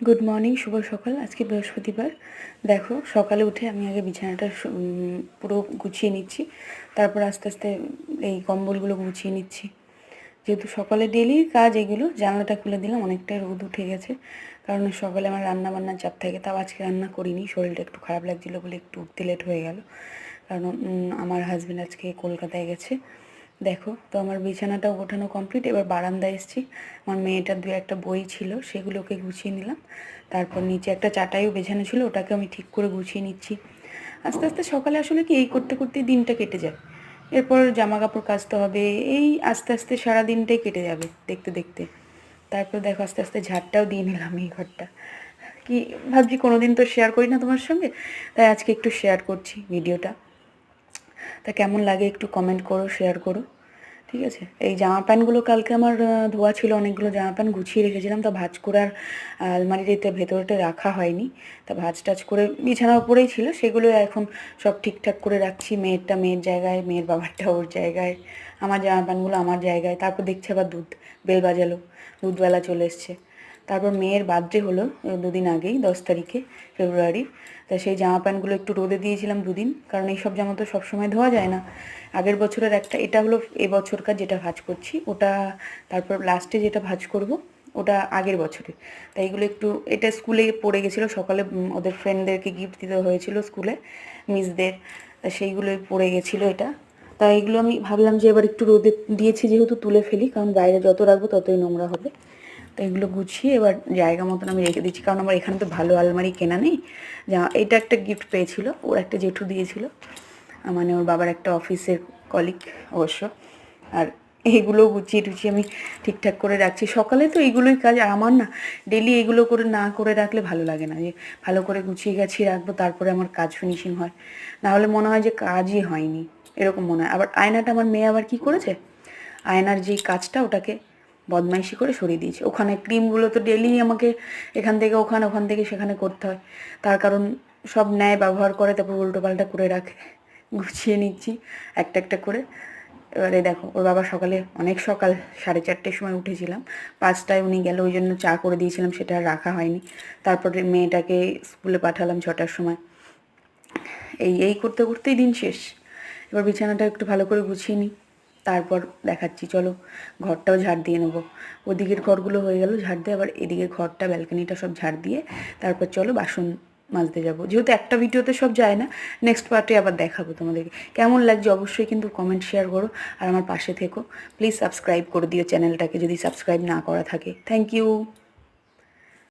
Good morning, শুভ সকাল। আজকে বৃহস্পতিবার। দেখো, সকালে উঠে আমি আগে বিছানাটা পুরো গুছিয়ে নিচ্ছি, তারপর আস্তে আস্তে এই কম্বলগুলো গুছিয়ে নিচ্ছি। যেহেতু সকালে ডেলি কাজ এগুলো, জানলাটা খুলে দিলাম, অনেকটাই রোদ উঠে গেছে, কারণ সকালে আমার রান্না বান্নার চাপ থাকে। তাও আজকে রান্না করিনি, শরীরটা একটু খারাপ লাগছিলো বলে একটু উঠতে লেট হয়ে গেল, কারণ আমার হাজব্যান্ড আজকে কলকাতায় গেছে। দেখো, তো আমার বিছানাটাও গোছানো কমপ্লিট। এবার বারান্দায় এসেছি। আমার মেয়েটার দু একটা বই ছিল, সেগুলোকে গুছিয়ে নিলাম। তারপর নিচে একটা চাটাইও বেছানো ছিল, ওটাকে আমি ঠিক করে গুছিয়ে নিচ্ছি। আস্তে আস্তে সকালে আসলে কি এই করতে করতেই দিনটা কেটে যায়। এরপর জামা কাপড় কাচতে হবে, এই আস্তে আস্তে সারা দিনটাই কেটে যাবে দেখতে দেখতে। তারপর দেখো, আস্তে আস্তে ঝাড়টাও দিয়ে নিলাম এই ঘরটা। কি ভাবছি, কোনো দিন তো শেয়ার করি না তোমার সঙ্গে, তাই আজকে একটু শেয়ার করছি ভিডিওটা। তা কেমন লাগে একটু কমেন্ট করো, শেয়ার করো, ঠিক আছে? এই জামা প্যান্টগুলো কালকে আমার ধোয়া ছিল, অনেকগুলো জামা প্যান্ট গুছিয়ে রেখেছিলাম, তা ভাঁজ করে আর আলমারিতে ভেতরটা রাখা হয়নি। তা ভাঁজ টাজ করে বিছানার উপরেই ছিল, সেগুলো এখন সব ঠিকঠাক করে রাখছি। মেয়েরটা মেয়ের জায়গায়, মেয়ের বাবারটা ওর জায়গায়, আমার জামা প্যান্টগুলো আমার জায়গায়। তারপর দেখছি আবার বেল বাজালো, দুধবেলা চলে এসছে। তারপর মেয়ের বার্থডে হলো দুদিন আগেই, 10 তারিখে ফেব্রুয়ারির। তা সেই জামা প্যান্টগুলো একটু রোদে দিয়েছিলাম দুদিন, কারণ এইসব জামা তো সবসময় ধোয়া যায় না। আগের বছরের একটা, এটা হলো এবছরকার যেটা ভাঁজ করছি ওটা, তারপর লাস্টে যেটা ভাঁজ করব ওটা আগের বছরে। তাই এগুলো একটু, এটা স্কুলে পড়ে গেছিলো সকালে, ওদের ফ্রেন্ডদেরকে গিফট দিতে হয়েছিল স্কুলে, মিসদের। তা সেইগুলোই পড়ে গেছিলো এটা। তাই এগুলো আমি ভাবলাম যে এবার একটু রোদে দিয়েছি যেহেতু, তুলে ফেলি, কারণ বাইরে যত রাখবো ততই নোংরা হবে। তো এগুলো গুছিয়ে এবার জায়গা মতন আমি রেখে দিচ্ছি, কারণ আমার এখানে তো ভালো আলমারি কেনা নেই। যা এটা একটা গিফট পেয়েছিল, ওর একটা জেঠু দিয়েছিল, মানে ওর বাবার একটা অফিসের কলিগ অবশ্য। আর এইগুলো গুছিয়ে টুছিয়ে আমি ঠিকঠাক করে রাখছি। সকালে তো এইগুলোই কাজ, আর আমার না ডেলি এগুলো করে না করে রাখলে ভালো লাগে না, যে ভালো করে গুছিয়ে গাছিয়ে রাখবো তারপরে আমার কাজ ফিনিশিং হয়। নাহলে মনে হয় যে কাজই হয়নি, এরকম মনে হয়। আবার আয়নাটা আমার মেয়ে আবার কী করেছে, আয়নার যেই কাজটা ওটাকে বদমাইশি করে সরিয়ে দিয়েছে। ওখানে ক্রিমগুলো তো ডেলি আমাকে এখান থেকে ওখানে, ওখান থেকে সেখানে করতে হয়, তার কারণ সব নেয়, ব্যবহার করে, তারপর উল্টোপাল্টা করে রাখে। গুছিয়ে নিচ্ছি একটা একটা করে। এবারে দেখো, ওর বাবা সকালে, অনেক সকাল, 4:30টার সময় উঠেছিলাম, 5টায় উনি গেল, ওই জন্য চা করে দিয়েছিলাম, সেটা আর রাখা হয়নি। তারপরে মেয়েটাকে স্কুলে পাঠালাম 6টার সময়। এই করতে করতেই দিন শেষ। এবার বিছানাটা একটু ভালো করে গুছিয়ে নিই, তারপর দেখাচ্ছি। চলো, ঘরটাও ঝাড় দিয়ে নেবো। ওদিকের ঘরগুলো হয়ে গেল ঝাড় দিয়ে, আবার এদিকে ঘরটা, ব্যালকনিটা সব ঝাড় দিয়ে তারপর চলো বাসন মাজতে যাবো। যেহেতু একটা ভিডিওতে সব যায় না, নেক্সট পার্টে আবার দেখাবো তোমাদেরকে। কেমন লাগছে অবশ্যই কিন্তু কমেন্ট শেয়ার করো, আর আমার পাশে থেকো। প্লিজ সাবস্ক্রাইব করে দিও চ্যানেলটাকে যদি সাবস্ক্রাইব না করা থাকে। Thank you.